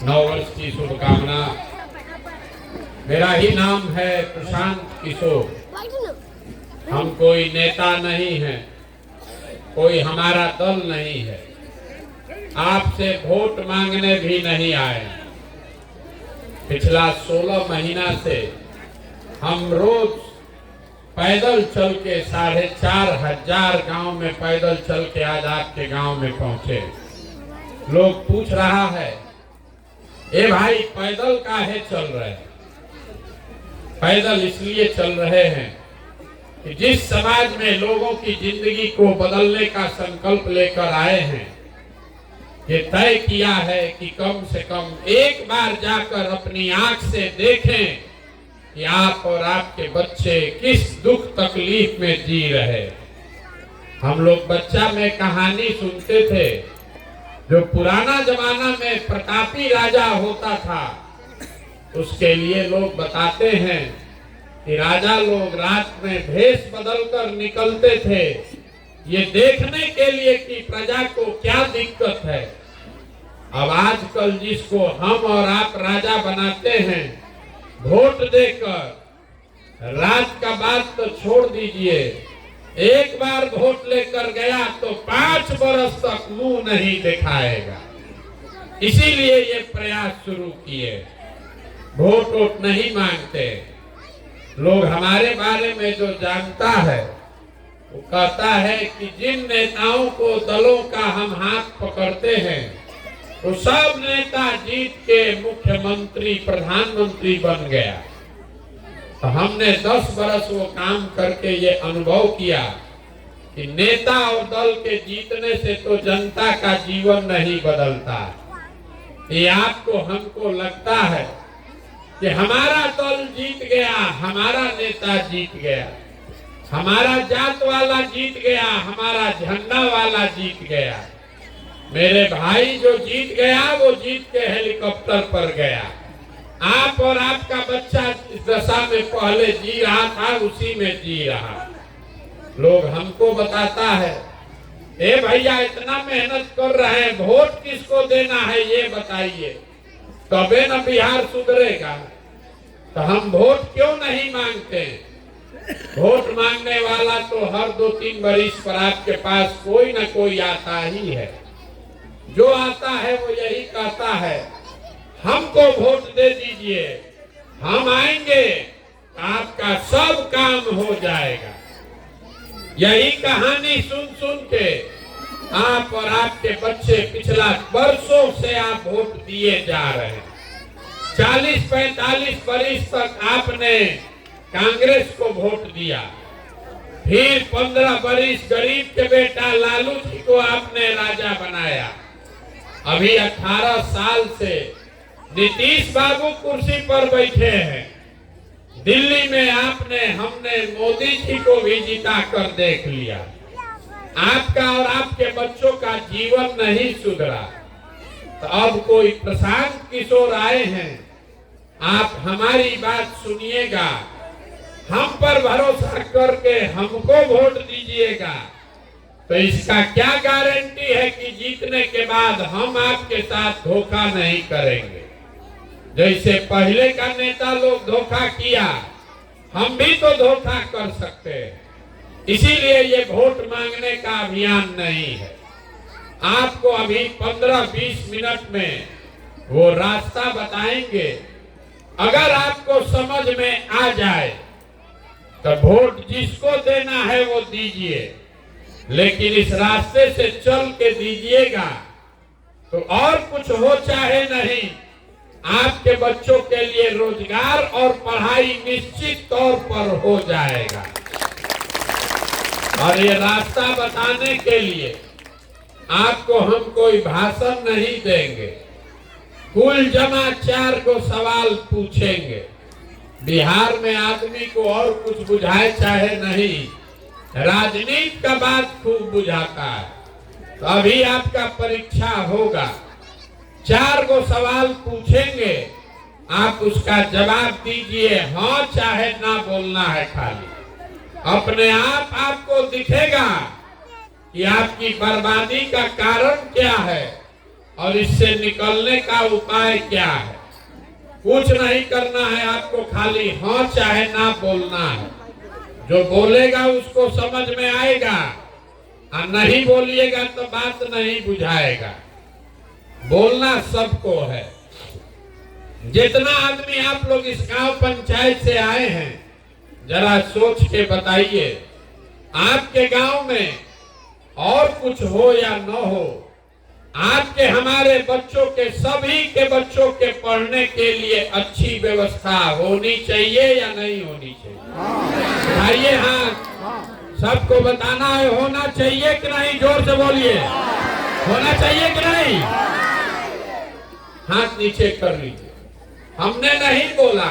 नववर्ष की शुभकामना। मेरा ही नाम है प्रशांत किशोर। हम कोई नेता नहीं है, कोई हमारा दल नहीं है, आपसे वोट मांगने भी नहीं आए। पिछला 16 महीना से हम रोज पैदल चल के 4,500 गांव में पैदल चल के आज आपके गांव में पहुंचे। लोग पूछ रहा है, ए भाई पैदल काहे चल रहे हैं? पैदल इसलिए चल रहे हैं कि जिस समाज में लोगों की जिंदगी को बदलने का संकल्प लेकर आए हैं, ये तय किया है कि कम से कम एक बार जाकर अपनी आंख से देखें कि आप और आपके बच्चे किस दुख तकलीफ में जी रहे। हम लोग बच्चा में कहानी सुनते थे, जो पुराना जमाना में प्रतापी राजा होता था, उसके लिए लोग बताते हैं कि राजा लोग रात में भेष बदलकर निकलते थे, ये देखने के लिए कि प्रजा को क्या दिक्कत है। अब आजकल जिसको हम और आप राजा बनाते हैं, वोट देकर, रात का बात तो छोड़ दीजिए, एक बार वोट लेकर गया तो 5 बरस तक मुंह नहीं दिखाएगा। इसीलिए ये प्रयास शुरू किए। वोट नहीं मांगते लोग। हमारे बारे में जो जानता है वो कहता है कि जिन नेताओं को दलों का हम हाथ पकड़ते हैं, वो सब नेता जीत के मुख्यमंत्री प्रधानमंत्री बन गया। तो हमने 10 बरस वो काम करके ये अनुभव किया कि नेता और दल के जीतने से तो जनता का जीवन नहीं बदलता। ये आपको हमको लगता है कि हमारा दल जीत गया, हमारा नेता जीत गया, हमारा जात वाला जीत गया, हमारा झंडा वाला जीत गया। मेरे भाई जो जीत गया वो जीत के हेलीकॉप्टर पर गया। आप और आपका बच्चा इस दशा में पहले जी रहा था, उसी में जी रहा। लोग हमको बताता है, ए भैया इतना मेहनत कर रहे हैं, वोट किसको देना है ये बताइए, तबे न बिहार सुधरेगा। तो हम वोट क्यों नहीं मांगते? वोट मांगने वाला तो हर 2-3 बरिस पर आपके पास कोई न कोई आता ही है। जो आता है वो यही कहता है, हमको वोट दे दीजिए, हम आएंगे, आपका सब काम हो जाएगा। यही कहानी सुन सुन के आप और आपके बच्चे पिछला वर्षों से आप वोट दिए जा रहे हैं। 40-45 बरिस तक आपने कांग्रेस को वोट दिया, फिर 15 बरिस गरीब के बेटा लालू जी को आपने राजा बनाया। अभी 18 साल से नीतीश बाबू कुर्सी पर बैठे हैं। दिल्ली में हमने मोदी जी को भी जिता कर देख लिया। आपका और आपके बच्चों का जीवन नहीं सुधरा। तो अब कोई प्रशांत किशोर आए हैं, आप हमारी बात सुनिएगा, हम पर भरोसा करके हमको वोट दीजिएगा। तो इसका क्या गारंटी है कि जीतने के बाद हम आपके साथ धोखा नहीं करेंगे? जैसे पहले का नेता लोग धोखा किया, हम भी तो धोखा कर सकते हैं। इसीलिए ये वोट मांगने का अभियान नहीं है। आपको अभी 15-20 मिनट में वो रास्ता बताएंगे। अगर आपको समझ में आ जाए तो वोट जिसको देना है वो दीजिए, लेकिन इस रास्ते से चल के दीजिएगा तो और कुछ हो चाहे नहीं, आपके बच्चों के लिए रोजगार और पढ़ाई निश्चित तौर पर हो जाएगा। और ये रास्ता बताने के लिए आपको हम कोई भाषण नहीं देंगे, कुल जमा 4 को सवाल पूछेंगे। बिहार में आदमी को और कुछ बुझाए चाहे नहीं, राजनीति का बात खूब बुझाता है। तो अभी आपका परीक्षा होगा, 4 को सवाल पूछेंगे, आप उसका जवाब दीजिए, हाँ चाहे ना बोलना है खाली। अपने आप आपको दिखेगा कि आपकी बर्बादी का कारण क्या है। और इससे निकलने का उपाय क्या है। कुछ नहीं करना है आपको, खाली हाँ चाहे ना बोलना है। जो बोलेगा उसको समझ में आएगा और नहीं बोलिएगा तो बात नहीं बुझाएगा। बोलना सबको है। जितना आदमी आप लोग इस गांव पंचायत से आए हैं, जरा सोच के बताइए, आपके गांव में और कुछ हो या न हो, आपके हमारे बच्चों के, सभी के बच्चों के पढ़ने के लिए अच्छी व्यवस्था होनी चाहिए या नहीं होनी चाहिए? आइए हाथ सबको बताना है, होना चाहिए कि नहीं? जोर से बोलिए, होना चाहिए कि नहीं? हाथ नीचे कर लीजिए। हमने नहीं बोला,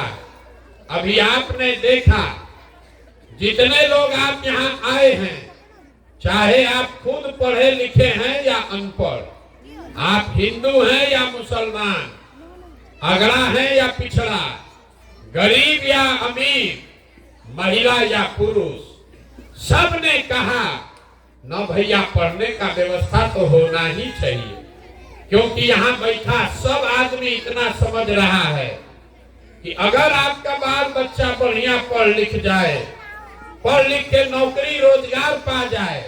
अभी आपने देखा। जितने लोग आप यहाँ आए हैं, चाहे आप खुद पढ़े लिखे हैं या अनपढ़, आप हिंदू हैं या मुसलमान, अगड़ा है या पिछड़ा, गरीब या अमीर, महिला या पुरुष, सब ने कहा न भैया पढ़ने का व्यवस्था तो होना ही चाहिए। क्योंकि यहाँ बैठा सब आदमी इतना समझ रहा है कि अगर आपका बाल बच्चा बढ़िया पढ़ लिख जाए, पढ़ लिख के नौकरी रोजगार पा जाए,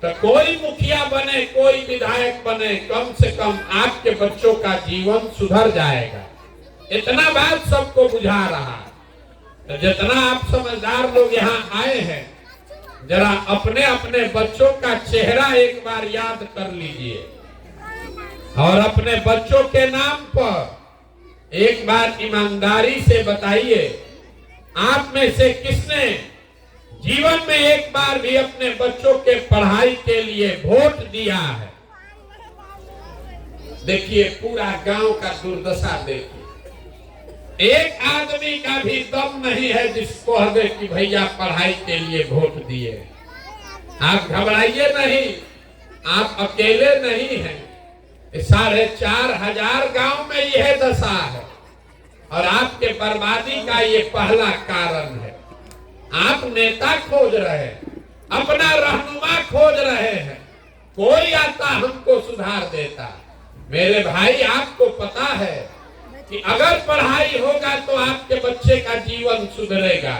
तो कोई मुखिया बने, कोई विधायक बने, कम से कम आपके बच्चों का जीवन सुधर जाएगा। इतना बात सबको बुझा रहा है। तो जितना आप समझदार लोग यहाँ आए हैं, जरा अपने अपने बच्चों का चेहरा एक बार याद कर लीजिए और अपने बच्चों के नाम पर एक बार ईमानदारी से बताइए, आप में से किसने जीवन में एक बार भी अपने बच्चों के पढ़ाई के लिए वोट दिया है? देखिए पूरा गांव का दुर्दशा देखिए। एक आदमी का भी दम नहीं है जिसको कह दे कि भैया पढ़ाई के लिए वोट दिए। आप घबराइए नहीं, आप अकेले नहीं हैं। 4,500 गांव में यह दशा है और आपके बर्बादी का ये पहला कारण है। आप नेता खोज रहे हैं, अपना रहनुमा खोज रहे हैं, कोई आता हमको सुधार देता। मेरे भाई आपको पता है कि अगर पढ़ाई होगा तो आपके बच्चे का जीवन सुधरेगा,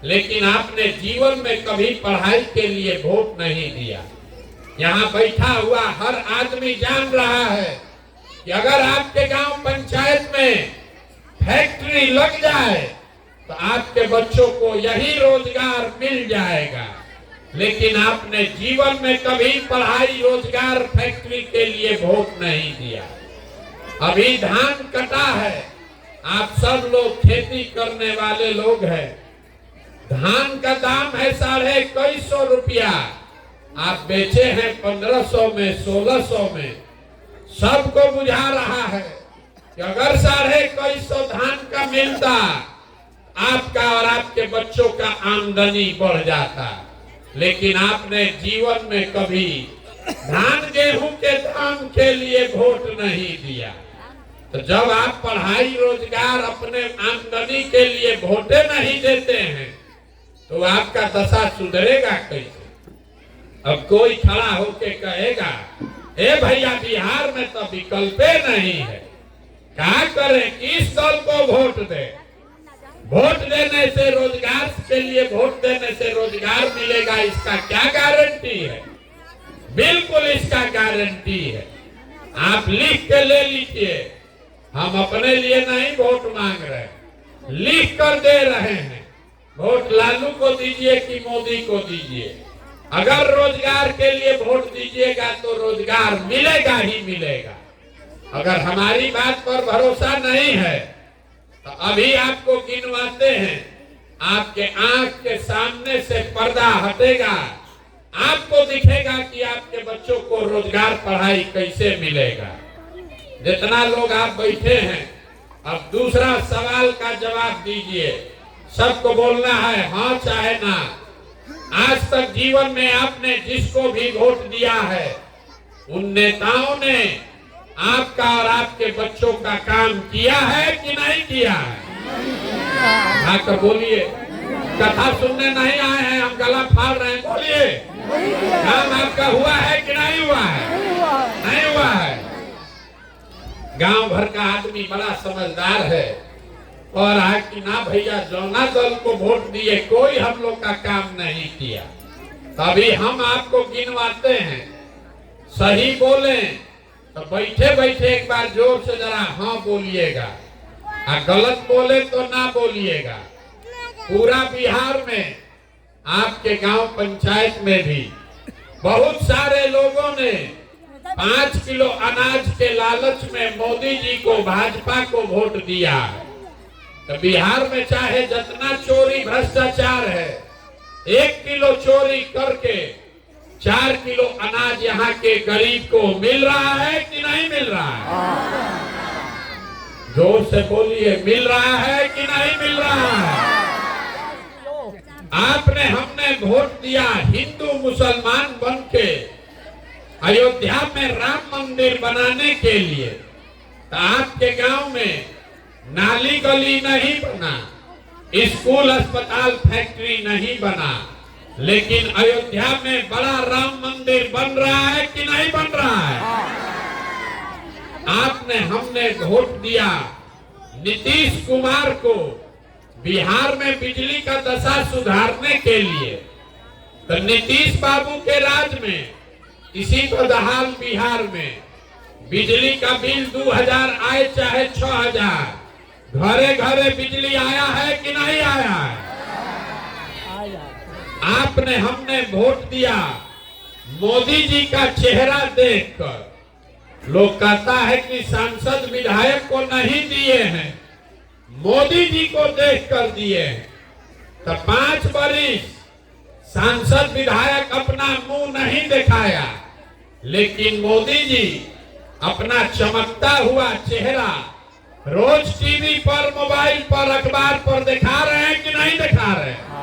लेकिन आपने जीवन में कभी पढ़ाई के लिए वोट नहीं दिया। यहाँ बैठा हुआ हर आदमी जान रहा है कि अगर आपके गांव पंचायत में फैक्ट्री लग जाए तो आपके बच्चों को यही रोजगार मिल जाएगा, लेकिन आपने जीवन में कभी पढ़ाई, रोजगार, फैक्ट्री के लिए वोट नहीं दिया। अभी धान कटा है, आप सब लोग खेती करने वाले लोग हैं। धान का दाम है 250 रुपया, आप बेचे हैं 1500 में, 1600 में। सबको बुझा रहा है कि अगर 250 धान का मिलता, आपका और आपके बच्चों का आमदनी बढ़ जाता। लेकिन आपने जीवन में कभी धान गेहूं के दाम के लिए वोट नहीं दिया। तो जब आप पढ़ाई, रोजगार, अपने आमदनी के लिए वोटे नहीं देते हैं तो आपका दशा सुधरेगा कैसे? अब कोई खड़ा होके कहेगा, ए भैया बिहार में तो विकल्पे नहीं है, क्या करें, किस दल को वोट दे? वोट देने से, रोजगार के लिए वोट देने से रोजगार मिलेगा, इसका क्या गारंटी है? बिल्कुल इसका गारंटी है। आप लिख के ले लीजिए, हम अपने लिए नहीं वोट मांग रहे, लिख कर दे रहे हैं। वोट लालू को दीजिए कि मोदी को दीजिए, अगर रोजगार के लिए वोट दीजिएगा तो रोजगार मिलेगा ही मिलेगा। अगर हमारी बात पर भरोसा नहीं है तो अभी आपको गिनवाते हैं, आपके आंख के सामने से पर्दा हटेगा, आपको दिखेगा कि आपके बच्चों को रोजगार, पढ़ाई कैसे मिलेगा। जितना लोग आप बैठे हैं, अब दूसरा सवाल का जवाब दीजिए। सबको बोलना है हाँ चाहे ना। आज तक जीवन में आपने जिसको भी वोट दिया है, उन नेताओं ने आपका और आपके बच्चों का काम किया है कि नहीं किया है? आकर बोलिए, कथा सुनने नहीं आए हैं, हम गला फाड़ रहे हैं, बोलिए काम आपका हुआ है कि नहीं हुआ है? नहीं हुआ है। गांव भर का आदमी बड़ा समझदार है और आज कि ना भैया जौना दल को वोट दिए कोई हम लोग का काम नहीं किया। तभी हम आपको गिनवाते हैं, सही बोले तो बैठे बैठे एक बार जोर से जरा हाँ बोलिएगा, और गलत बोले तो ना बोलिएगा। पूरा बिहार में आपके गांव पंचायत में भी बहुत सारे लोगों ने 5 किलो अनाज के लालच में मोदी जी को, भाजपा को वोट दिया। तो बिहार में चाहे जितना चोरी भ्रष्टाचार है, 1 किलो चोरी करके 4 किलो अनाज यहाँ के गरीब को मिल रहा है कि नहीं मिल रहा है? जोर से बोलिए, मिल रहा है कि नहीं मिल रहा है? आपने हमने वोट दिया हिंदू मुसलमान बन के अयोध्या में राम मंदिर बनाने के लिए। तो आपके गांव में नाली गली नहीं बना, स्कूल अस्पताल फैक्ट्री नहीं बना, लेकिन अयोध्या में बड़ा राम मंदिर बन रहा है कि नहीं बन रहा है? आपने हमने वोट दिया नीतीश कुमार को बिहार में बिजली का दशा सुधारने के लिए। तो नीतीश बाबू के राज में इसी बदहाल बिहार में बिजली का बिल 2000 आए चाहे 6000, घरे घरे बिजली आया है कि नहीं आया है? आपने हमने वोट दिया मोदी जी का चेहरा देखकर। लोग कहता है कि सांसद विधायक को नहीं दिए हैं, मोदी जी को देखकर दिए हैं। तो 5 बरिस सांसद विधायक अपना मुंह नहीं दिखाया, लेकिन मोदी जी अपना चमकता हुआ चेहरा रोज टीवी पर, मोबाइल पर, अखबार पर दिखा रहे हैं कि नहीं दिखा रहे हैं?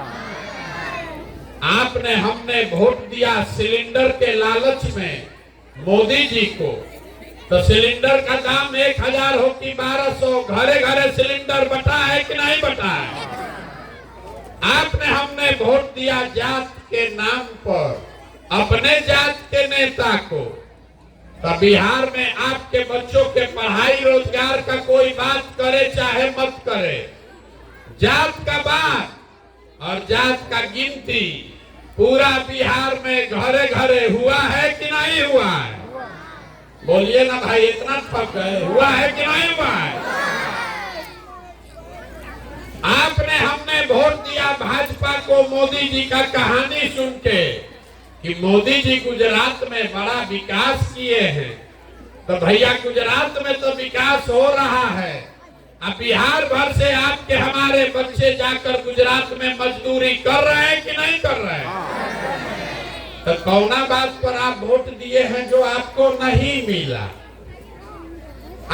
आपने हमने वोट दिया सिलेंडर के लालच में मोदी जी को। तो सिलेंडर का दाम 1000 हो कि 1200, घरे घरे सिलेंडर बटा है कि नहीं बटा है? आपने हमने वोट दिया जात के नाम पर अपने जात के नेता को। तो बिहार में आपके बच्चों के पढ़ाई रोजगार का कोई बात करे चाहे मत करे, जात का बात और जात का गिनती पूरा बिहार में घरे घरे हुआ है कि नहीं हुआ है? बोलिए ना भाई, इतना फर्क है, हुआ है कि नहीं हुआ है? आपने हमने वोट दिया भाजपा को मोदी जी का कहानी सुन के कि मोदी जी गुजरात में बड़ा विकास किए हैं। तो भैया गुजरात में तो विकास हो रहा है, अब बिहार भर से आपके हमारे बच्चे जाकर गुजरात में मजदूरी कर रहे हैं कि नहीं कर रहे हैं? तो कौना बात पर आप वोट दिए हैं जो आपको नहीं मिला?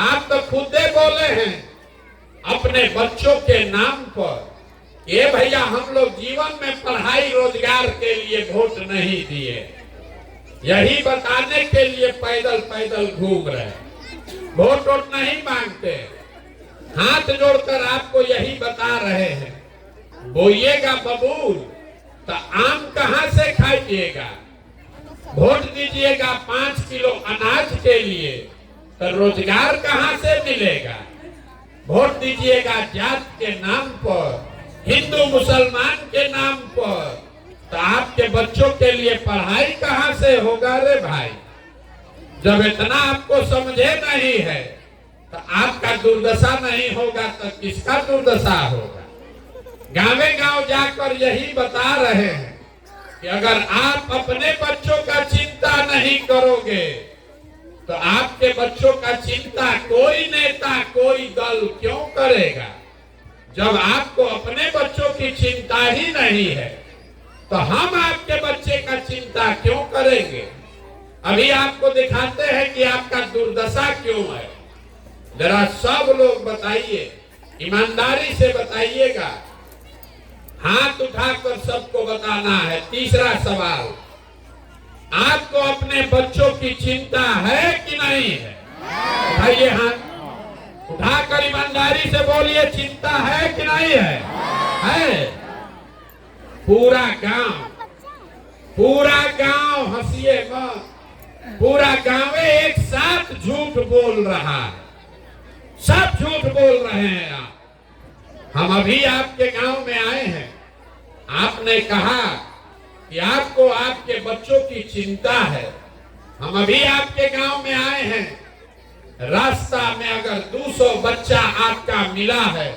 आप तो खुदे बोले हैं अपने बच्चों के नाम पर, ये भैया हम लोग जीवन में पढ़ाई रोजगार के लिए वोट नहीं दिए, यही बताने के लिए पैदल पैदल घूम रहे, वोट वोट नहीं मांगते। हाथ जोड़कर आपको यही बता रहे हैं, बोइएगा बबूल तो आम कहां से खाइएगा? वोट दीजिएगा 5 किलो अनाज के लिए तो रोजगार कहां से मिलेगा? वोट दीजिएगा जात के नाम पर, हिंदू मुसलमान के नाम पर, तो आपके बच्चों के लिए पढ़ाई कहां से होगा रे भाई? जब इतना आपको समझे नहीं है तो आपका दुर्दशा नहीं होगा तो किसका दुर्दशा होगा? गांवे गांव जाकर यही बता रहे हैं कि अगर आप अपने बच्चों का चिंता नहीं करोगे तो आपके बच्चों का चिंता कोई नेता, कोई दल क्यों करेगा? जब आपको अपने बच्चों की चिंता ही नहीं है तो हम आपके बच्चे का चिंता क्यों करेंगे? अभी आपको दिखाते हैं कि आपका दुर्दशा क्यों है। जरा सब लोग बताइए, ईमानदारी से बताइएगा, हाथ उठाकर सबको बताना है। तीसरा सवाल, आपको अपने बच्चों की चिंता है कि नहीं है? उठाइए हाथ, उठाकर ईमानदारी से बोलिए, चिंता है कि नहीं है? है। पूरा गांव हंसिए मत, पूरा गांव एक साथ झूठ बोल रहा है। झूठ बोल रहे हैं आप। हम अभी आपके गांव में आए हैं, आपने कहा कि आपको आपके बच्चों की चिंता है। हम अभी आपके गांव में आए हैं, रास्ता में अगर 200 बच्चा आपका मिला है,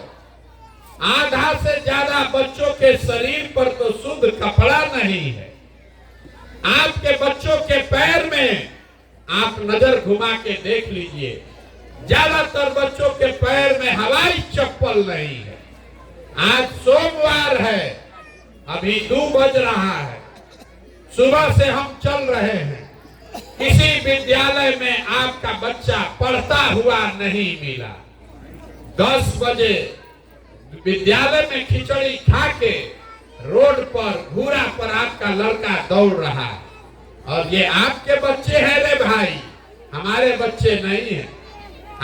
आधा से ज्यादा बच्चों के शरीर पर तो शुद्ध कपड़ा नहीं है। आपके बच्चों के पैर में आप नजर घुमा के देख लीजिए, ज्यादातर बच्चों के पैर में हवाई चप्पल नहीं है। आज सोमवार है, अभी 2 बज रहा है, सुबह से हम चल रहे हैं, किसी विद्यालय में आपका बच्चा पढ़ता हुआ नहीं मिला। 10 बजे विद्यालय में खिचड़ी खा के रोड पर घूरा पर आपका लड़का दौड़ रहा है, और ये आपके बच्चे हैं रे भाई, हमारे बच्चे नहीं हैं।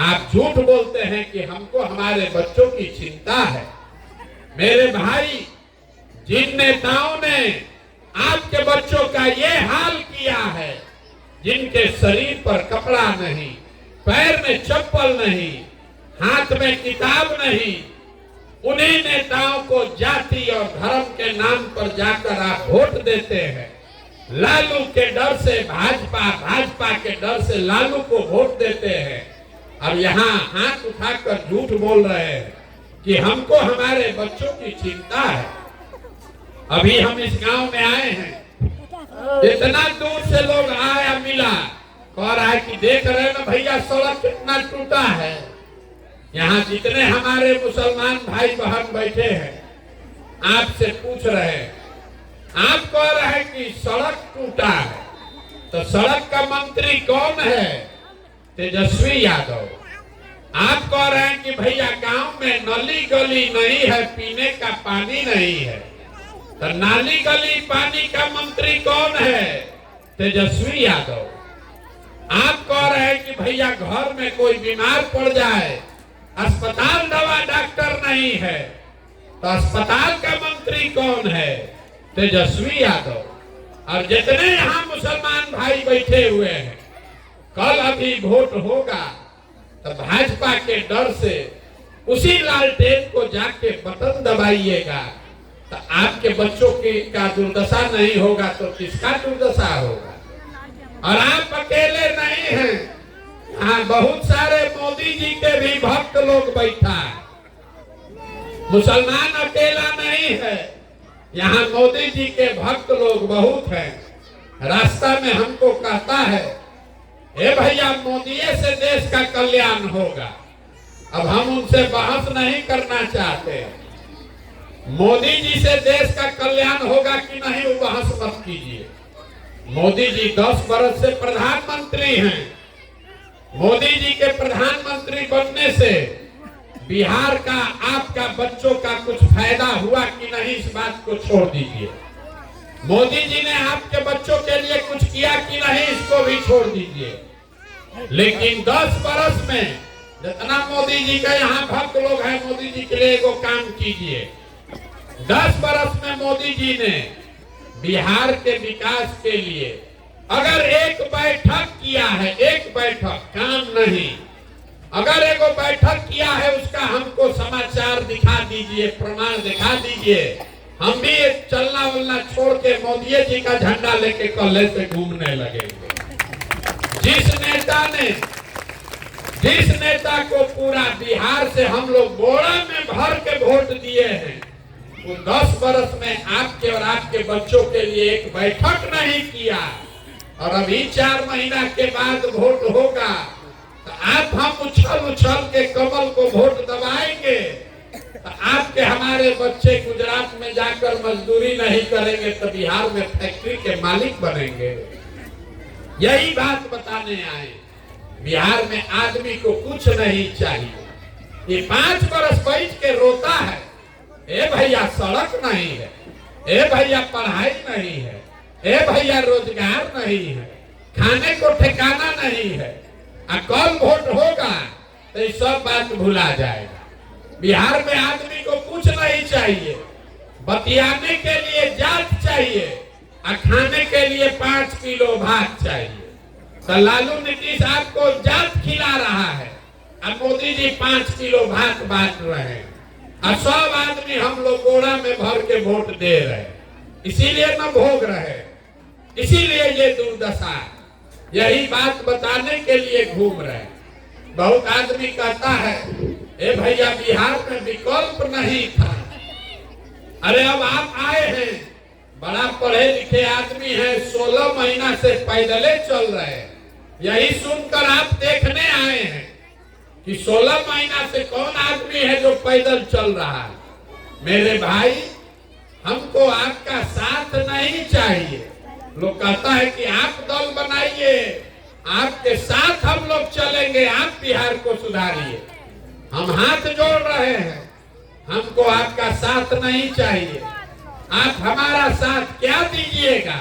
आप झूठ बोलते हैं कि हमको हमारे बच्चों की चिंता है। मेरे भाई, जिन नेताओं ने आपके बच्चों का ये हाल किया है, जिनके शरीर पर कपड़ा नहीं, पैर में चप्पल नहीं, हाथ में किताब नहीं, उन्हीं नेताओं को जाति और धर्म के नाम पर जाकर आप वोट देते हैं। लालू के डर से भाजपा, भाजपा के डर से लालू को वोट देते हैं, और यहाँ हाथ उठाकर झूठ बोल रहे हैं कि हमको हमारे बच्चों की चिंता है। अभी हम इस गांव में आए हैं, इतना दूर से लोग आया मिला, कह रहा है कि देख रहे ना भैया सड़क कितना टूटा है। यहाँ जितने हमारे मुसलमान भाई बहन बैठे हैं, आपसे पूछ रहे हैं, आप कह रहे हैं कि सड़क टूटा है, तो सड़क का मंत्री कौन है? तेजस्वी यादव। आप कह रहे हैं कि भैया गांव में नाली गली नहीं है, पीने का पानी नहीं है, तो नाली गली पानी का मंत्री कौन है? तेजस्वी यादव। आप कह रहे हैं कि भैया घर में कोई बीमार पड़ जाए, अस्पताल दवा डॉक्टर नहीं है, तो अस्पताल का मंत्री कौन है? तेजस्वी यादव। और जितने यहाँ मुसलमान भाई बैठे हुए हैं, कल अभी वोट होगा तो भाजपा के डर से उसी लालटेन को जाके बटन दबाइएगा, तो आपके बच्चों की का दुर्दशा नहीं होगा तो किसका दुर्दशा होगा? और आप अकेले नहीं हैं, यहाँ बहुत सारे मोदी जी के भी भक्त लोग बैठा है। मुसलमान अकेला नहीं है, यहाँ मोदी जी के भक्त लोग बहुत हैं। रास्ता में हमको कहता है, ए भैया मोदी से देश का कल्याण होगा। अब हम उनसे बहस नहीं करना चाहते, मोदी जी से देश का कल्याण होगा कि नहीं वो बहस मत कीजिए। मोदी जी 10 वर्ष से प्रधानमंत्री हैं। मोदी जी के प्रधानमंत्री बनने से बिहार का, आपका बच्चों का कुछ फायदा हुआ कि नहीं, इस बात को छोड़ दीजिए। मोदी जी ने आपके बच्चों के लिए कुछ किया कि नहीं, इसको भी छोड़ दीजिए। लेकिन 10 वर्ष में जितना मोदी जी का यहाँ भक्त लोग हैं, मोदी जी के लिए एगो काम कीजिए। 10 वर्ष में मोदी जी ने बिहार के विकास के लिए अगर एक बैठक किया है, एक बैठक, काम नहीं, अगर एक बैठक किया है उसका हमको समाचार दिखा दीजिए, प्रमाण दिखा दीजिए। हम भी चलना वलना छोड़ के मोदी जी का झंडा लेके कल्ले से घूमने लगेंगे। जिस नेता को पूरा बिहार से हम लोग बोरा में भर के वोट दिए हैं, वो 10 वर्ष में आपके और आपके बच्चों के लिए एक बैठक नहीं किया, और अभी 4 महीना के बाद वोट होगा तो आप हम उछल के कमल को वोट दबाएंगे, तो आपके हमारे बच्चे गुजरात में जाकर मजदूरी नहीं करेंगे तो बिहार में फैक्ट्री के मालिक बनेंगे। यही बात बताने आए। बिहार में आदमी को कुछ नहीं चाहिए। ये 5 वर्ष बैठ के रोता है, ए भैया सड़क नहीं है, ए भैया पढ़ाई नहीं है, ए भैया रोजगार नहीं है, खाने को ठिकाना नहीं है। कल वोट होगा तो ये सब बात भुला जाएगा। बिहार में आदमी को कुछ नहीं चाहिए, बतियाने के लिए जात चाहिए और खाने के लिए 5 किलो भात चाहिए। तो लालू नीतीश आपको जात खिला रहा है, अब मोदी जी 5 किलो भात बांट रहे हैं और सब आदमी हम लोग गोड़ा में भर के वोट दे रहे हैं, इसीलिए न भोग रहे, इसीलिए ये दुर्दशा। यही बात बताने के लिए घूम रहे हैं। बहुत आदमी कहता है ए भैया बिहार में विकल्प नहीं था। अरे अब आप आए हैं, बड़ा पढ़े लिखे आदमी हैं, 16 महीना से पैदले चल रहे हैं। यही सुनकर आप देखने आए हैं कि 16 महीना से कौन आदमी है जो पैदल चल रहा है। मेरे भाई, हमको आपका साथ नहीं चाहिए। लोग कहता है कि आप दल बनाइए, आपके साथ हम लोग चलेंगे, आप बिहार को सुधारिए। हम हाथ जोड़ रहे हैं, हमको आपका साथ नहीं चाहिए। आप हमारा साथ क्या दीजिएगा?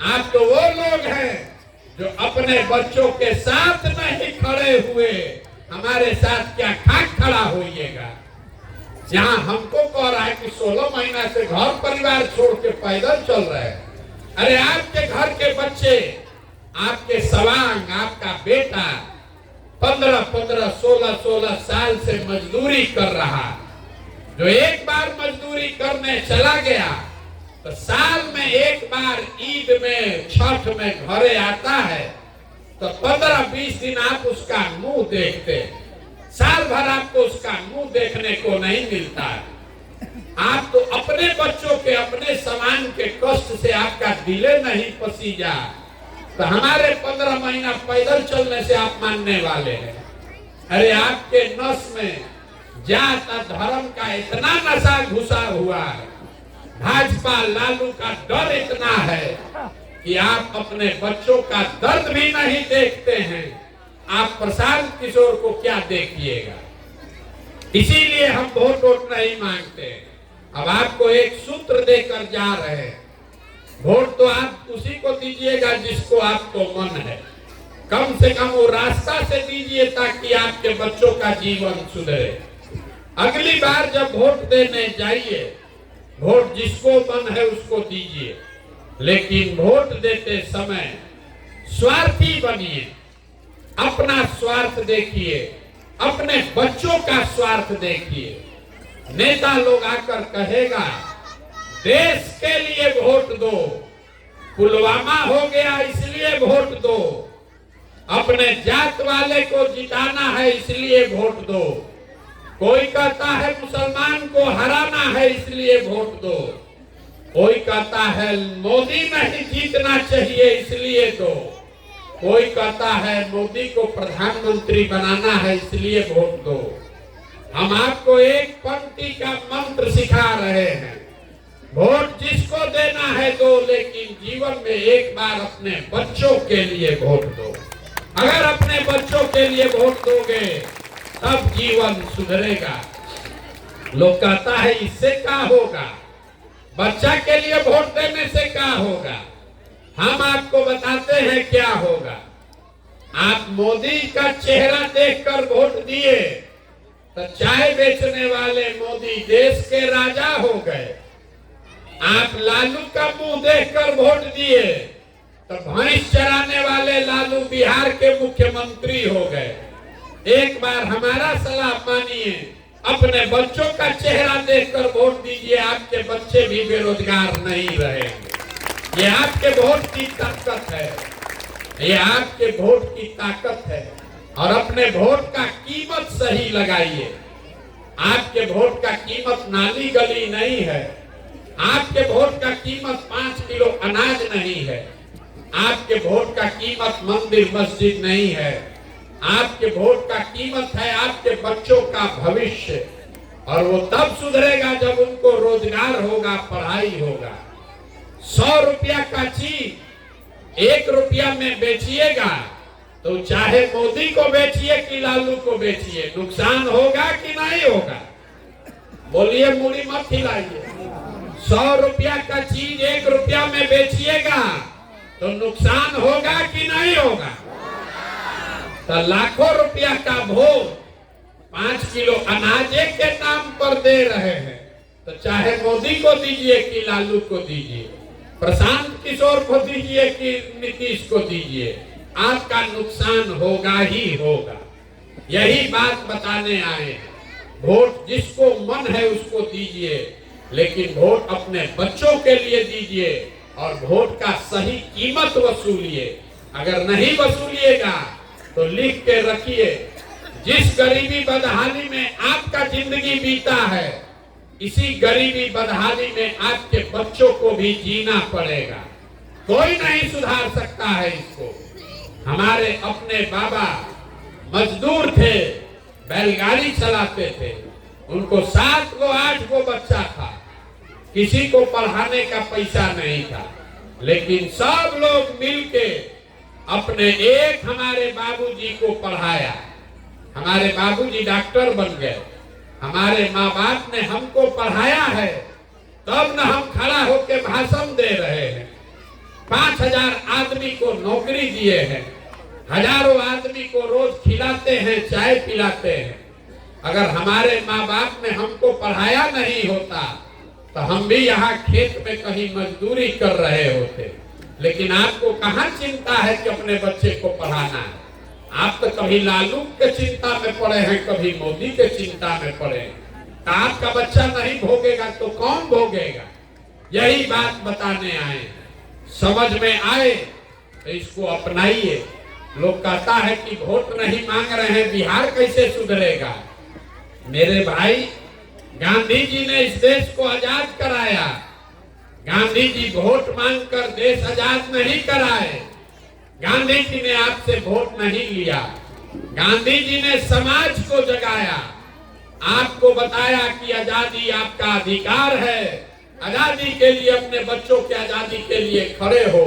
आप तो वो लोग हैं जो अपने बच्चों के साथ नहीं खड़े हुए, हमारे साथ क्या खाक खड़ा होइएगा। जहां हमको कह रहा है कि 16 महीना से घर परिवार छोड़ के पैदल चल रहे हैं। अरे आपके घर के बच्चे, आपके सवांग, आपका बेटा 15-15, 16-16 साल से मजदूरी कर रहा, जो एक बार मजदूरी करने चला गया तो साल में एक बार ईद में, छठ में घरे आता है तो 15-20 दिन आप उसका मुंह देखते, साल भर आपको उसका मुंह देखने को नहीं मिलता। आप तो अपने बच्चों के, अपने समान के कष्ट से आपका दिले नहीं पसीजा, तो हमारे 15 महीना पैदल चलने से आप मानने वाले हैं। अरे आपके नस में जात और धर्म का इतना नशा घुसा हुआ है, भाजपा लालू का डर इतना है कि आप अपने बच्चों का दर्द भी नहीं देखते हैं। आप प्रशांत किशोर को क्या देखिएगा। इसीलिए हम वोट नहीं मांगते। अब आपको एक सूत्र देकर जा रहे हैं, वोट तो आप उसी को दीजिएगा जिसको आपको मन है। कम से कम वो रास्ता से दीजिए ताकि आपके बच्चों का जीवन सुधरे। अगली बार जब वोट देने जाइए, वोट जिसको मन है उसको दीजिए, लेकिन वोट देते समय स्वार्थी बनिए। अपना स्वार्थ देखिए, अपने बच्चों का स्वार्थ देखिए। नेता लोग आकर कहेगा देश के लिए वोट दो, पुलवामा हो गया इसलिए वोट दो, अपने जात वाले को जिताना है इसलिए वोट दो, कोई कहता है मुसलमान को हराना है इसलिए वोट दो, कोई कहता है मोदी नहीं जीतना चाहिए इसलिए दो, कोई कहता है मोदी को प्रधानमंत्री बनाना है इसलिए वोट दो। हम आपको एक पंक्ति का मंत्र सिखा रहे हैं, वोट जिसको देना है दो, लेकिन जीवन में एक बार अपने बच्चों के लिए वोट दो। अगर अपने बच्चों के लिए वोट दोगे तब जीवन सुधरेगा। लोग कहता है इससे क्या होगा, बच्चा के लिए वोट देने से क्या होगा। हम आपको बताते हैं क्या होगा। आप मोदी का चेहरा देखकर वोट दिए तो चाय बेचने वाले मोदी देश के राजा हो गए। आप लालू का मुंह देखकर वोट दिए तो भैंस चराने वाले लालू बिहार के मुख्यमंत्री हो गए। एक बार हमारा सलाह मानिए, अपने बच्चों का चेहरा देखकर वोट दीजिए, आपके बच्चे भी बेरोजगार नहीं रहेंगे। ये आपके वोट की ताकत है, ये आपके वोट की ताकत है। और अपने वोट का कीमत सही लगाइए। आपके वोट का कीमत नाली गली नहीं है, आपके वोट का कीमत 5 किलो अनाज नहीं है, आपके वोट का कीमत मंदिर मस्जिद नहीं है, आपके वोट का कीमत है आपके बच्चों का भविष्य। और वो तब सुधरेगा जब उनको रोजगार होगा, पढ़ाई होगा। 100 रुपया का चीज 1 रुपया में बेचिएगा तो चाहे मोदी को बेचिए कि लालू को बेचिए, नुकसान होगा कि नहीं होगा? बोलिए, मूड़ी मत हिलाइए। 100 रुपया का चीज 1 रुपया में बेचिएगा तो नुकसान होगा कि नहीं होगा? तो लाखों रुपया का भोग 5 किलो अनाजे के नाम पर दे रहे हैं, तो चाहे मोदी को दीजिए कि लालू को दीजिए, प्रशांत किशोर को दीजिए कि नीतीश को दीजिए, आपका नुकसान होगा ही होगा। यही बात बताने आए हैं। वोट जिसको मन है उसको दीजिए, लेकिन वोट अपने बच्चों के लिए दीजिए और वोट का सही कीमत वसूलिए। अगर नहीं वसूलिएगा तो लिख के रखिए, जिस गरीबी बदहाली में आपका जिंदगी बीता है, इसी गरीबी बदहाली में आपके बच्चों को भी जीना पड़ेगा। कोई नहीं सुधार सकता है इसको। हमारे अपने बाबा मजदूर थे, बैलगाड़ी चलाते थे, उनको 7 गो 8 गो बच्चा था, किसी को पढ़ाने का पैसा नहीं था, लेकिन सब लोग मिलके अपने एक हमारे बाबूजी को पढ़ाया। हमारे बाबूजी डॉक्टर बन गए। हमारे माँ बाप ने हमको पढ़ाया है, तब न हम खड़ा होकर भाषण दे रहे हैं। 5000 आदमी को नौकरी दिए हैं, हजारों आदमी को रोज खिलाते हैं, चाय पिलाते हैं। अगर हमारे माँ बाप ने हमको पढ़ाया नहीं होता तो हम भी यहाँ खेत में कहीं मजदूरी कर रहे होते। लेकिन आपको कहाँ चिंता है कि अपने बच्चे को पढ़ाना है? आप तो कभी लालू के चिंता में पड़े हैं, कभी मोदी के चिंता में पड़े हैं। तो आपका बच्चा नहीं भोगेगा तो कौन भोगेगा? यही बात बताने आए। समझ में आए तो इसको अपनाइए। लोग कहता है कि वोट नहीं मांग रहे हैं, बिहार कैसे सुधरेगा? मेरे भाई, गांधी जी ने इस देश को आजाद कराया। गांधी जी वोट मांगकर देश आजाद नहीं कराए। गांधी जी ने आपसे वोट नहीं लिया। गांधी जी ने समाज को जगाया, आपको बताया कि आजादी आपका अधिकार है। आजादी के लिए, अपने बच्चों के आजादी के लिए खड़े हो।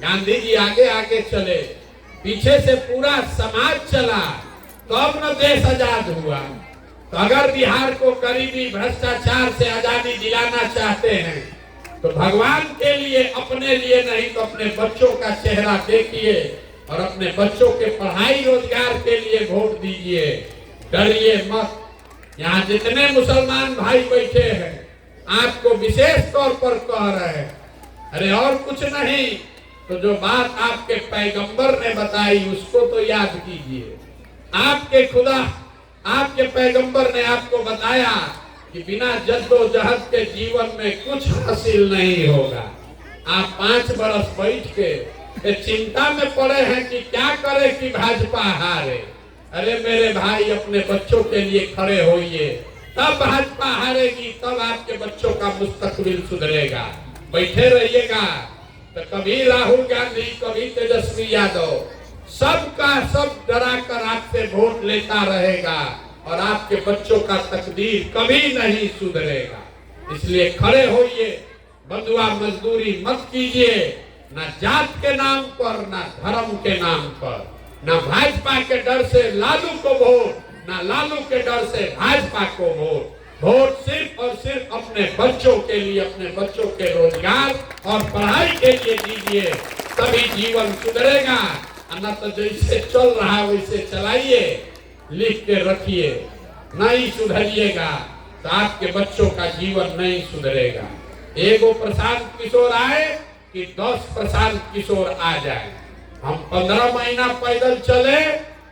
गांधी जी आगे आगे चले, पीछे से पूरा समाज चला, तब न देश आजाद हुआ। तो अगर बिहार को गरीबी भ्रष्टाचार से आजादी दिलाना चाहते हैं तो भगवान के लिए, अपने लिए नहीं तो अपने बच्चों का चेहरा देखिए और अपने बच्चों के पढ़ाई रोजगार के लिए वोट दीजिए। डरिए मत। यहाँ जितने मुसलमान भाई बैठे हैं आपको विशेष तौर पर कह रहे हैं, अरे और कुछ नहीं तो जो बात आपके पैगंबर ने बताई उसको तो याद कीजिए। आपके खुदा, आपके पैगंबर ने आपको बताया कि बिना जद्दोजहद के जीवन में कुछ हासिल नहीं होगा। आप 5 बरस बैठ के चिंता में पड़े हैं कि क्या करे कि भाजपा हारे। अरे मेरे भाई, अपने बच्चों के लिए खड़े होइए, तब भाजपा हारेगी, तब आपके बच्चों का मुस्तकबिल सुधरेगा। बैठे रहिएगा तो कभी राहुल गांधी, कभी तेजस्वी यादव, सबका सब डरा कर आपसे वोट लेता रहेगा और आपके बच्चों का तकदीर कभी नहीं सुधरेगा। इसलिए खड़े होइए, बंधुआ मजदूरी मत कीजिए, ना जात के नाम पर, ना धर्म के नाम पर, ना भाजपा के डर से लालू को वोट, ना लालू के डर से भाजपा को वोट। वोट सिर्फ और सिर्फ अपने बच्चों के लिए, अपने बच्चों के रोजगार और पढ़ाई के लिए दीजिए, तभी जीवन सुधरेगा। न तो जैसे चल रहा है वैसे चलाइए, लिख के रखिए। नहीं सुधरिएगा तो आपके बच्चों का जीवन नहीं सुधरेगा। एगो प्रशांत किशोर आए कि 10 प्रशांत किशोर आ जाए। हम 15 महीना पैदल चले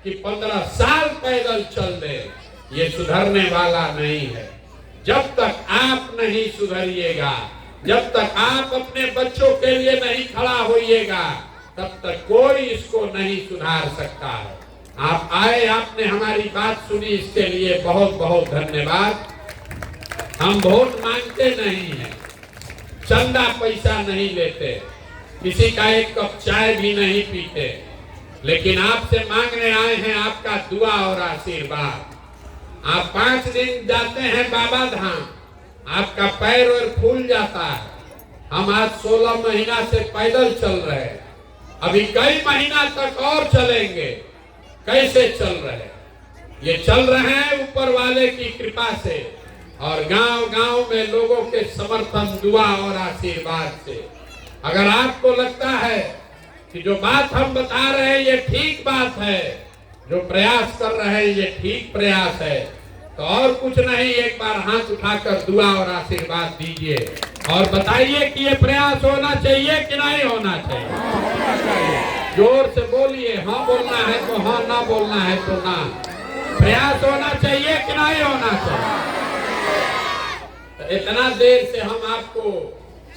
कि 15 साल पैदल चल दे, ये सुधरने वाला नहीं है। जब तक आप नहीं सुधरिएगा, जब तक आप अपने बच्चों के लिए नहीं खड़ा होइएगा, तब तक कोई इसको नहीं सुधार सकता है। आप आए, आपने हमारी बात सुनी, इसके लिए बहुत बहुत धन्यवाद। हम वोट मांगते नहीं हैं, चंदा पैसा नहीं लेते, किसी का एक कप चाय भी नहीं पीते, लेकिन आपसे मांगने आए हैं आपका दुआ और आशीर्वाद। आप 5 दिन जाते हैं बाबा धाम, आपका पैर और फूल जाता है। हम आज 16 महीना से पैदल चल रहे हैं, अभी कई महीना तक और चलेंगे। कैसे चल रहे हैं? ये चल रहे हैं ऊपर वाले की कृपा से और गांव गांव में लोगों के समर्थन, दुआ और आशीर्वाद से। अगर आपको लगता है कि जो बात हम बता रहे हैं ये ठीक बात है, जो प्रयास कर रहे हैं ये ठीक प्रयास है, तो और कुछ नहीं, एक बार हाथ उठाकर दुआ और आशीर्वाद दीजिए और बताइए कि ये प्रयास होना चाहिए कि नहीं होना चाहिए। जोर से बोलिए, हाँ बोलना है तो हाँ, ना बोलना है तो ना। प्रयास होना चाहिए कि नहीं होना चाहिए? तो इतना देर से हम आपको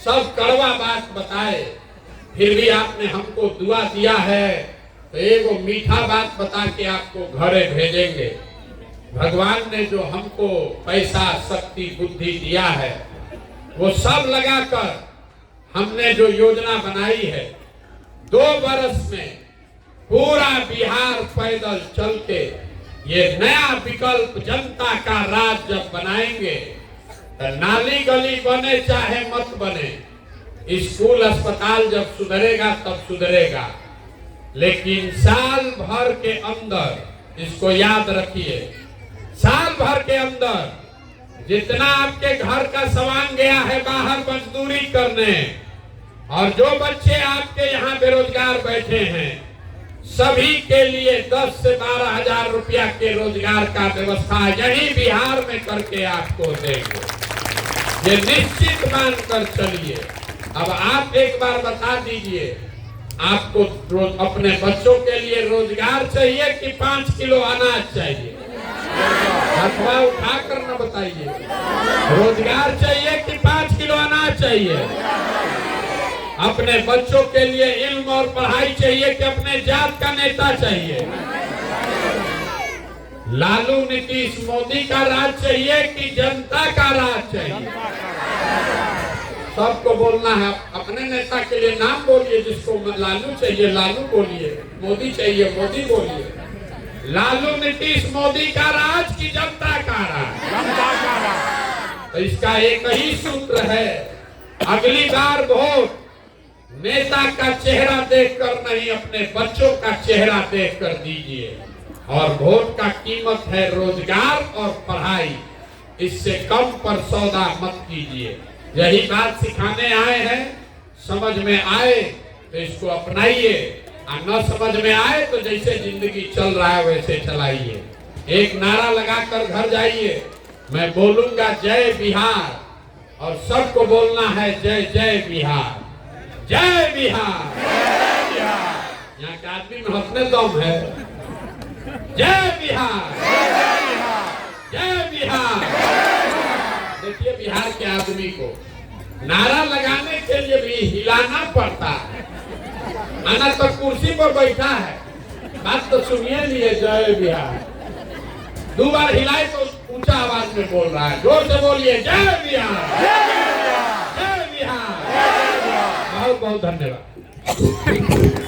सब कड़वा बात बताए, फिर भी आपने हमको दुआ दिया है, तो एक मीठा बात बता के आपको घरे भेजेंगे। भगवान ने जो हमको पैसा, शक्ति, बुद्धि दिया है, वो सब लगाकर हमने जो योजना बनाई है, 2 वर्ष में पूरा बिहार पैदल चल के ये नया विकल्प जनता का राज जब बनाएंगे, तो नाली गली बने चाहे मत बने, स्कूल अस्पताल जब सुधरेगा तब सुधरेगा, लेकिन साल भर के अंदर, इसको याद रखिए, साल भर के अंदर जितना आपके घर का सामान गया है बाहर मजदूरी करने, और जो बच्चे आपके यहाँ बेरोजगार बैठे हैं, सभी के लिए 10 से 12 हजार रुपया के रोजगार का व्यवस्था यही बिहार में करके आपको देंगे। ये निश्चित मानकर चलिए। अब आप एक बार बता दीजिए, आपको अपने बच्चों के लिए रोजगार चाहिए कि 5 किलो अनाज चाहिए? अथवा उठा कर न बताइए, रोजगार चाहिए कि 5 किलो अनाज चाहिए? अपने बच्चों के लिए इल्म और पढ़ाई चाहिए कि अपने जात का नेता चाहिए? लालू, नीतीश, मोदी का राज चाहिए कि जनता का राज चाहिए? सबको बोलना है। अपने नेता के लिए नाम बोलिए, जिसको लालू चाहिए लालू बोलिए, मोदी चाहिए मोदी बोलिए। लालू, नीतीश, मोदी का राज की जनता का राज? जनता का राज। तो इसका एक ही सूत्र है, अगली बार वोट नेता का चेहरा देखकर नहीं, अपने बच्चों का चेहरा देखकर दीजिए। और वोट का कीमत है रोजगार और पढ़ाई, इससे कम पर सौदा मत कीजिए। यही बात सिखाने आए हैं। समझ में आए तो इसको अपनाइए, और न समझ में आए तो जैसे जिंदगी चल रहा है वैसे चलाइए। एक नारा लगाकर घर जाइए, मैं बोलूंगा जय बिहार, और सबको बोलना है जय जय बिहार, जय बिहार। यहाँ के आदमी में हंसने दम है। जय बिहार, जय बिहार। देखिए, बिहार के आदमी को नारा लगाने के लिए भी हिलाना पड़ता है, आना तो कुर्सी पर बैठा है। बात तो सुनिए लिए, जय बिहार 2 बार हिलाए तो ऊंचा आवाज में बोल रहा है। जोर से बोलिए, जय बिहार, जय बिहार। बहुत बहुत धन्यवाद।